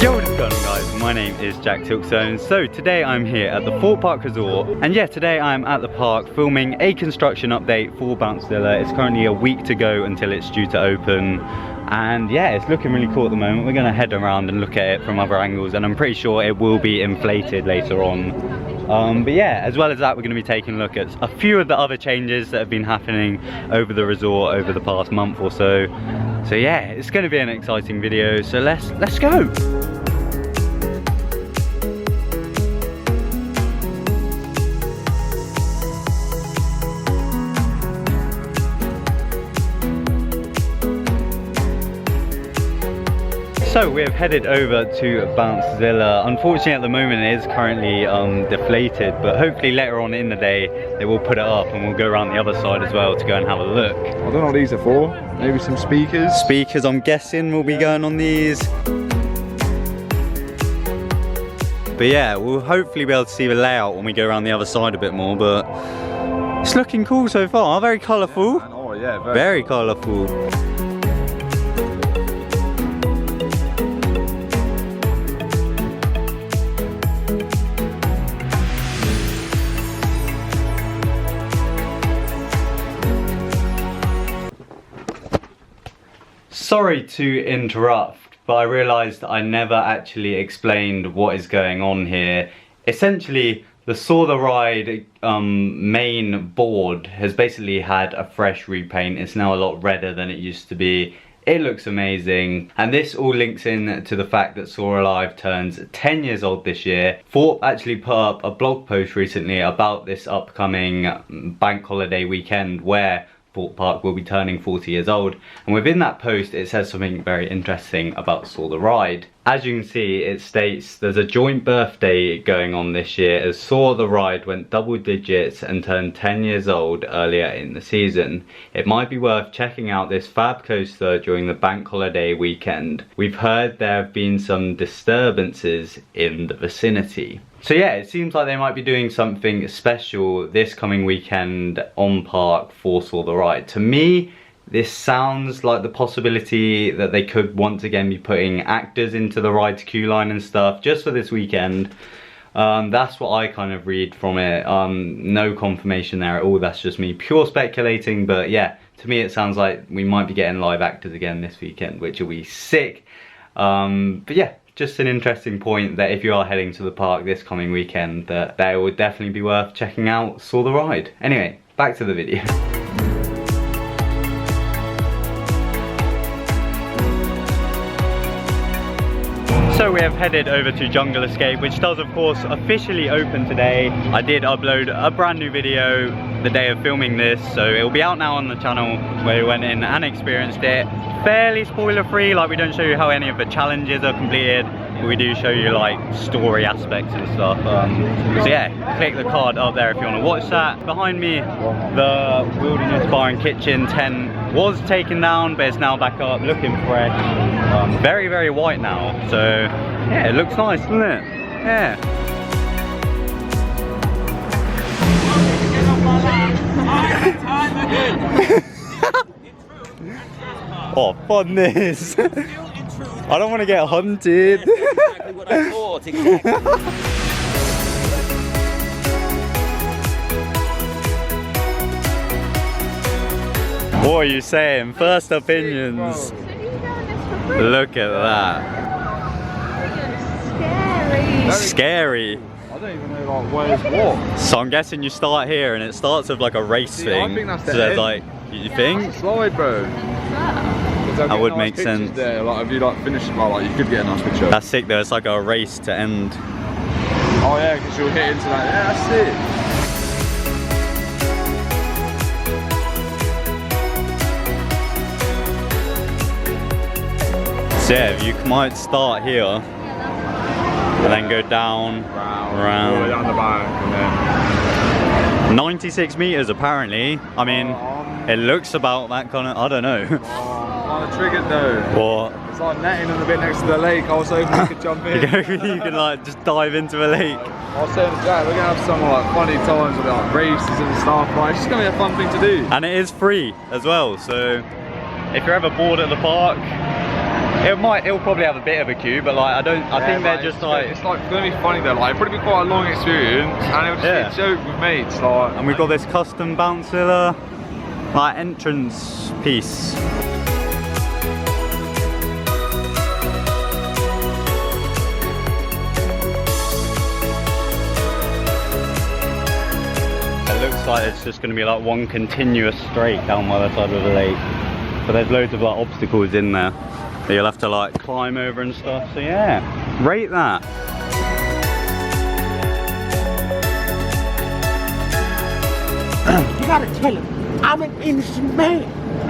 Yo, what's going on guys? My name is TheJackSilkstone. So today I'm here at the Thorpe Park Resort, and yeah, today I'm at the park filming a construction update for Bouncezilla. It's currently a week to go until it's due to open, and yeah, it's looking really cool at the moment. We're gonna head around and look at it from other angles, and I'm pretty sure it will be inflated later on. But yeah, as well as that, we're going to be taking a look at a few of the other changes that have been happening over the resort over the past month or so. So yeah, it's going to be an exciting video, so let's go. So we have headed over to Bouncezilla. Unfortunately at the moment it is currently deflated, but hopefully later on in the day they will put it up and we'll go around the other side as well to go and have a look. I don't know what these are for. Maybe some speakers? Speakers, I'm guessing, will be going on these. But yeah, we'll hopefully be able to see the layout when we go around the other side a bit more, but it's looking cool so far. Very colourful. Yeah, oh yeah, very colourful. Sorry to interrupt, but I realised I never actually explained what is going on here. Essentially, the Saw the Ride main board has basically had a fresh repaint. It's now a lot redder than it used to be. It looks amazing, and this all links in to the fact that Saw Alive turns 10 years old this year. Thorpe actually put up a blog post recently about this upcoming bank holiday weekend where Thorpe Park will be turning 40 years old, and within that post it says something very interesting about Saw the Ride. As you can see, it states there's a joint birthday going on this year as Saw the Ride went double digits and turned 10 years old earlier in the season. It might be worth checking out this fab coaster during the bank holiday weekend. We've heard there have been some disturbances in the vicinity. So yeah, it seems like they might be doing something special this coming weekend on park for Saw the Ride. To me, this sounds like the possibility that they could once again be putting actors into the ride's queue line and stuff just for this weekend. That's what I kind of read from it. No confirmation there at all, that's just me pure speculating, but yeah, to me it sounds like we might be getting live actors again this weekend, which will be sick. But yeah, just an interesting point that if you are heading to the park this coming weekend, that would definitely be worth checking out Saw the Ride. Anyway, back to the video. So we have headed over to Jungle Escape, which does of course officially open today. I did upload a brand new video the day of filming this, so it will be out now on the channel where we went in and experienced it. Fairly spoiler free, like we don't show you how any of the challenges are completed, but we do show you like story aspects and stuff. So yeah, click the card up there if you want to watch that. Behind me, the Wilderness Bar and Kitchen tent was taken down, but it's now back up, looking fresh. Very, very white now, so yeah, it looks nice, doesn't it? Yeah. Oh, fun this. I don't want to get hunted. Exactly what I thought, exactly. What are you saying? First opinions. Look at that. Scary. I don't even know like where's what. So I'm guessing you start here and it starts with like a race thing. I think that's the so end. Like, you think? That's a slide, bro. That would make sense. There. Like, if you like finish it, like you could get a nice picture. That's sick though. It's like a race to end. Oh yeah, because you'll hit into that. Yeah, that's it. So yeah, you might start here and then go down, round, all the way down the back, and then 96 meters apparently. I mean, it looks about that kind of, I don't know. Kind of triggered though. What? It's like netting and a bit next to the lake. I was hoping you could jump in. You can like just dive into a lake. I was saying to Jack, we're gonna have some like funny times with like races and stuff, but it's just gonna be a fun thing to do. And it is free as well, so if you're ever bored at the park, It'll probably have a bit of a queue, but like I think they're just like. It's like gonna be funny though. Like it'll probably be quite a long experience, and it'll just be a joke with mates. Like. And we've got this custom Bouncezilla like entrance piece. It looks like it's just going to be like one continuous straight down by the side of the lake. But there's loads of like obstacles in there that you'll have to like climb over and stuff. So yeah, rate that. You gotta tell him, I'm an innocent man.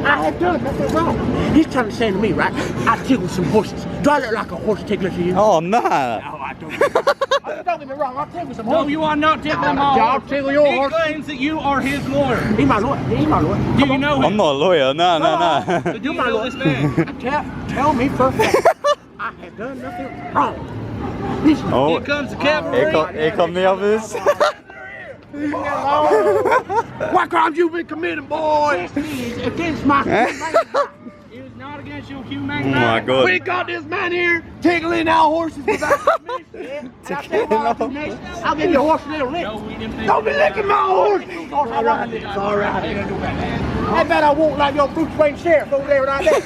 I have done nothing wrong. He's trying to say to me, right? I tickled some horses. Do I look like a horse tickler to you? Oh no! No, I don't. Don't get me wrong, I'll tickle some horses. No, you are not tickling my I'll horse. tickle your horse. He claims that you are his lawyer. He's my lawyer. He's my lawyer. Do you know him? I'm not a lawyer. No. Do you know this man? Tell me first. I have done nothing wrong. Listen, Oh, Here comes the cavalry. here come the others. what crimes you been committing, boy? This is against my It is not against your humane Oh my right. god. We got this man here tickling our horses without permission. I'll give you a horse a little lick. No, we didn't Don't be licking my horse. All right. I bet I won't like your Bruce Wayne sheriff over there right there.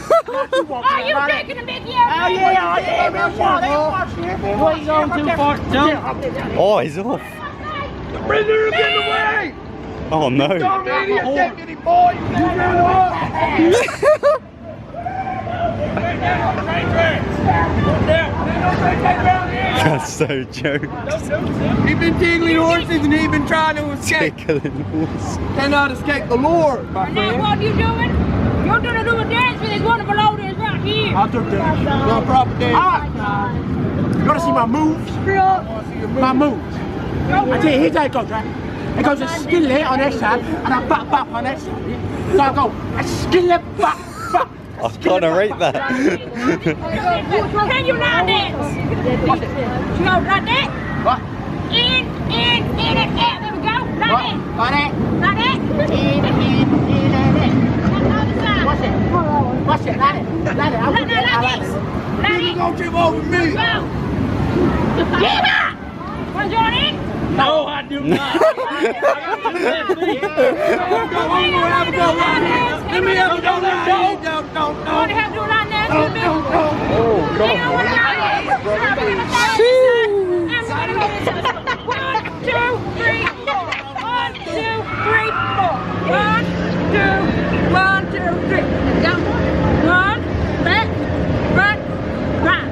Are you taking a big Oh yeah, real sheriff. What you going too far, Joe? Oh, he's off. Prisoner, get away! Oh no. Don't idiot deputy boy! You ran off! That's so joke. He's been tickling horses and he's been trying to escape. Tickling horse. Cannot escape the Lord, my Now friend. what are you doing? You're gonna do a dance with this wonderful loaders right here. I took that. No proper dance. You wanna see my moves? My moves. I tell you, here's how it goes, right? It goes a skillet on that side and a bop bop on that side. So I go a skillet bop bop. I was trying to rate that. Can you now dance? You go like that. What? In, and out. There we go. Like that. Like that? Like that. In, and that. Watch it. Watch it. Like it. Like it. I'll do that. I like it. You gonna trip over me? Go. Get up. Want to join in? No, I do not. Have a go. Let me have a go. Don't. Want to have to do a line dance with me? Oh, You know what I mean? One, two, three, four. 1, 2, 3, 4. 1, 2, 1, 2, 3. Go. 1, back, front, right.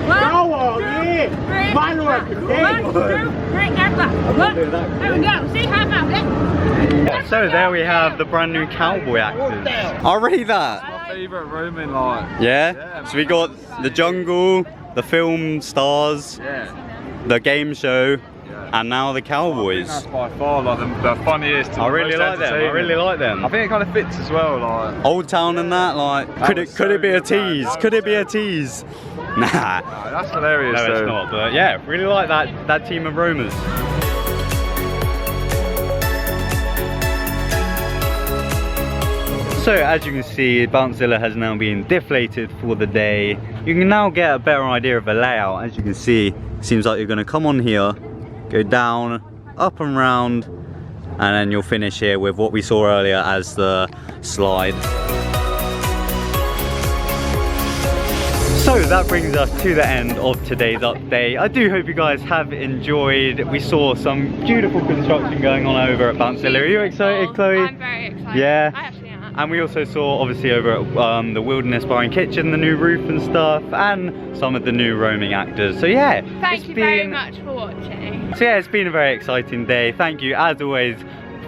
1, Go on, 2, yeah. 3, My Lord, 1, 2, 3, today. and back. There we go. See, high five. So there we have the brand new cowboy actors. I'll rate that. My favourite Roman like. Yeah? Yeah, So we got the jungle, the film stars, Yeah. the game show, Yeah. and now the I think cowboys. that's by far like the funniest. I really most like them. I entertaining. really like I them. think it kind of fits as well. Like. Old Town and that, like, could was it be so a good, man. tease? That Could was it be a so tease? Nah. That's hilarious. No, it's though. not. But yeah, really like that team of roamers. So as you can see, Bouncezilla has now been deflated for the day. You can now get a better idea of the layout. As you can see, seems like you're going to come on here, go down, up and round, and then you'll finish here with what we saw earlier as the slide. So that brings us to the end of today's update. I do hope you guys have enjoyed. We saw some beautiful construction going on over at Bouncezilla. Are you excited, Chloe? I'm very excited. Yeah. I actually am. And we also saw, obviously, over at the Wilderness Bar and Kitchen, the new roof and stuff, and some of the new roaming actors. So yeah, Thank you very much for watching. So yeah, it's been a very exciting day. Thank you, as always,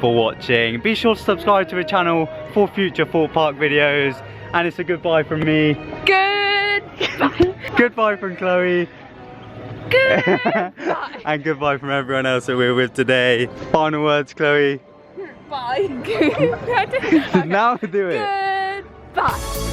for watching. Be sure to subscribe to the channel for future Thorpe Park videos. And it's a goodbye from me. Goodbye. Goodbye from Chloe. Goodbye. And goodbye from everyone else that we're with today. Final words, Chloe. Bye. Good. Now do it. Goodbye.